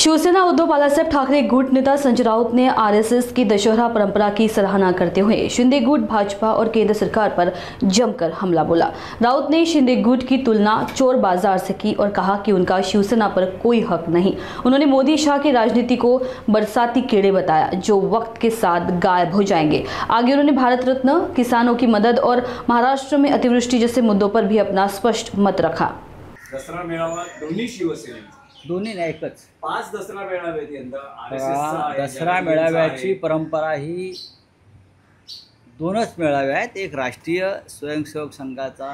शिवसेना उद्धव बालासाहेब ठाकरे गुट नेता संजय राउत ने आरएसएस की दशहरा परंपरा की सराहना करते हुए शिंदे गुट भाजपा और केंद्र सरकार पर जमकर हमला बोला। राउत ने शिंदे गुट की तुलना चोर बाजार से की और कहा कि उनका शिवसेना पर कोई हक नहीं। उन्होंने मोदी शाह की राजनीति को बरसाती कीड़े बताया जो वक्त के साथ गायब हो जाएंगे। आगे उन्होंने भारत रत्न, किसानों की मदद और महाराष्ट्र में अतिवृष्टि जैसे मुद्दों पर भी अपना स्पष्ट मत रखा। दसरा मेळावा दोन्ही शिवसेनेचा दोन्ही नाही एकच 5 दसरा मेळावे यंदा आरएसएसचा दसरा मेळाव्याची परंपरा ही दोनच मेळावे आहेत। एक राष्ट्रीय स्वयंसेवक संघाचा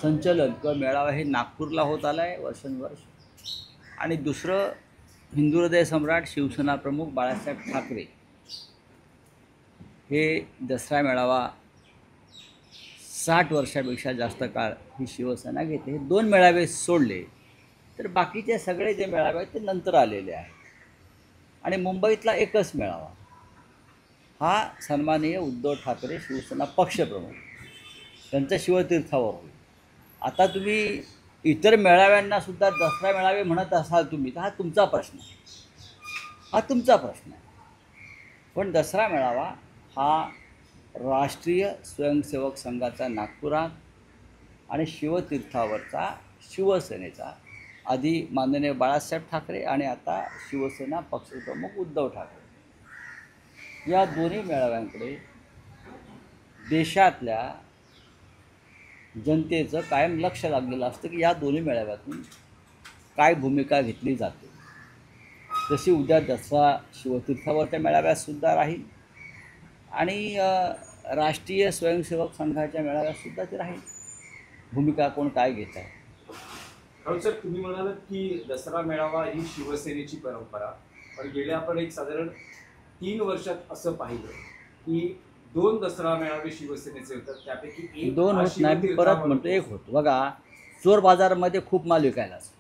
संचलन किंवा मेळावा हे नागपूरला होत आला आहे वर्षानुवर्ष, आणि दुसरं हिंदू हृदय सम्राट शिवसेना प्रमुख बाळासाहेब ठाकरे हे दसरा मेळावा 60 वर्षापेक्षा जास्त काळ ही शिवसेना घेते। हे दोन मेळावे सोडले तर बाकीचे सगळे जे मेळावे आहेत ते नंतर आलेले आहेत। आणि मुंबईतला एकच मेळावा हा सन्माननीय उद्धव ठाकरे शिवसेना पक्षप्रमुख त्यांच्या शिवतीर्थावर होईल। आता तुम्ही इतर मेळाव्यांनासुद्धा दसरा मेळावे म्हणत असाल तुम्ही तर हा तुमचा प्रश्न आहे, पण दसरा मेळावा हा राष्ट्रीय स्वयंसेवक संघाचा नागपुरात आणि शिवतीर्थावरचा शिवसेनेचा, आधी माननीय बाळासाहेब ठाकरे आणि आता शिवसेना पक्षप्रमुख उद्धव ठाकरे या दोन्ही मेळाव्यांकडे देशातल्या जनतेचं कायम लक्ष लागलेलं असतं की या दोन्ही मेळाव्यातून काय भूमिका घेतली जाते। जशी उद्या दसरा शिवतीर्थावरच्या मेळाव्यातसुद्धा राहील आणि राष्ट्रीय स्वयंसेवक संघाच्या मेळाव्यातसुद्धा ते राहील, भूमिका कोण काय घेत आहे। सर, तुम्ही म्हणालात की दसरा मेळावा ही शिवसेनेची परंपरा, पण गेल्या आपण एक साधारण 3 वर्षात असं पाहिलं की 2 दसरा मेळावे शिवसेनेचे होतात, त्यापैकी एक 2 होत नाही, मी परत म्हणतो एक होतो। बघा, चोर बाजारामध्ये खूप माल विकायला असतो।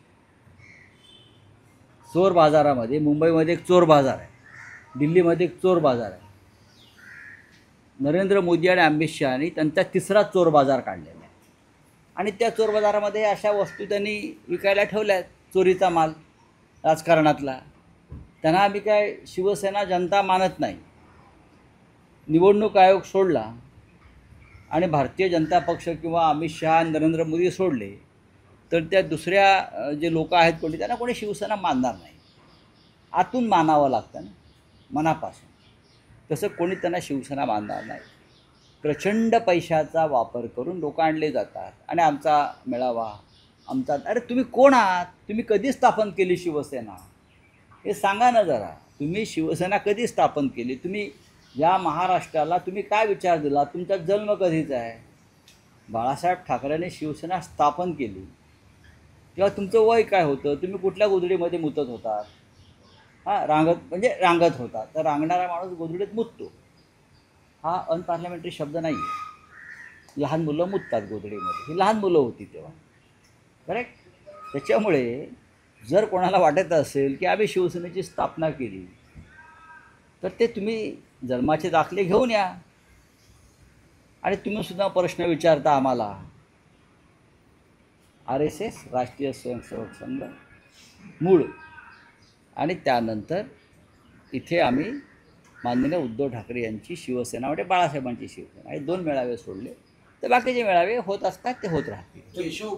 चोर बाजारामध्ये मुंबईमध्ये एक चोर बाजार आहे, दिल्लीमध्ये एक चोर बाजार आहे। नरेंद्र मोदी आणि अमित शहानी त्यांचा तिसरा चोर बाजार काढलेला आहे आणि त्या चोर बाजारामध्ये अशा वस्तू त्यांनी विकायला ठेवल्या आहेत, चोरीचा माल राजकारणातला। त्यांना आम्ही काय शिवसेना जनता मानत नाही। निवडणूक आयोग सोडला आणि भारतीय जनता पक्ष किंवा अमित शहा नरेंद्र मोदी सोडले तर त्या दुसऱ्या जे लोक आहेत कोणी त्यांना कोणी शिवसेना मानणार नाही। आतून मानावं लागतं ना, मनापासून। तसं कोणी त्यांना शिवसेना मानणार नाही। प्रचंड पैशाचा वापर करून लोक आणले जातात आणि आमचा मेळावा आमचा, अरे तुम्ही कोण आहात? तुम्ही कधी स्थापन केली शिवसेना हे सांगा ना जरा। तुम्ही शिवसेना कधी स्थापन केली? तुम्ही या महाराष्ट्राला तुम्ही काय विचार दिला? तुमचा जन्म कधीचा आहे? बाळासाहेब ठाकरेंनी शिवसेना स्थापन केली तेव्हा तुमचं वय काय होतं? तुम्ही कुठल्या गोधडीमध्ये मुतत होतात? रांगत होता, तर रांगणारा माणूस गोधडीत मुततो हा अनपार्लमेंटरी शब्द नाही आहे। लहान मुलं मुततात गोधडीमध्ये, ही लहान मुलं होती तेव्हा, करेक्ट। त्याच्यामुळे जर कोणाला वाटत असेल की आम्ही शिवसेनेची स्थापना केली तर ते तुम्ही जन्माचे दाखले घेऊन या आणि तुम्हीसुद्धा प्रश्न विचारता आम्हाला। आरएसएस राष्ट्रीय स्वयंसेवक संघ मूळ, आणि त्यानंतर इथे आम्ही माननीय उद्धव ठाकरे यांची शिवसेना म्हणजे बाळासाहेबांची शिवसेना, हे 2 मेळावे सोडले तर बाकीचे मेळावे होत असतात, ते होत राहतील।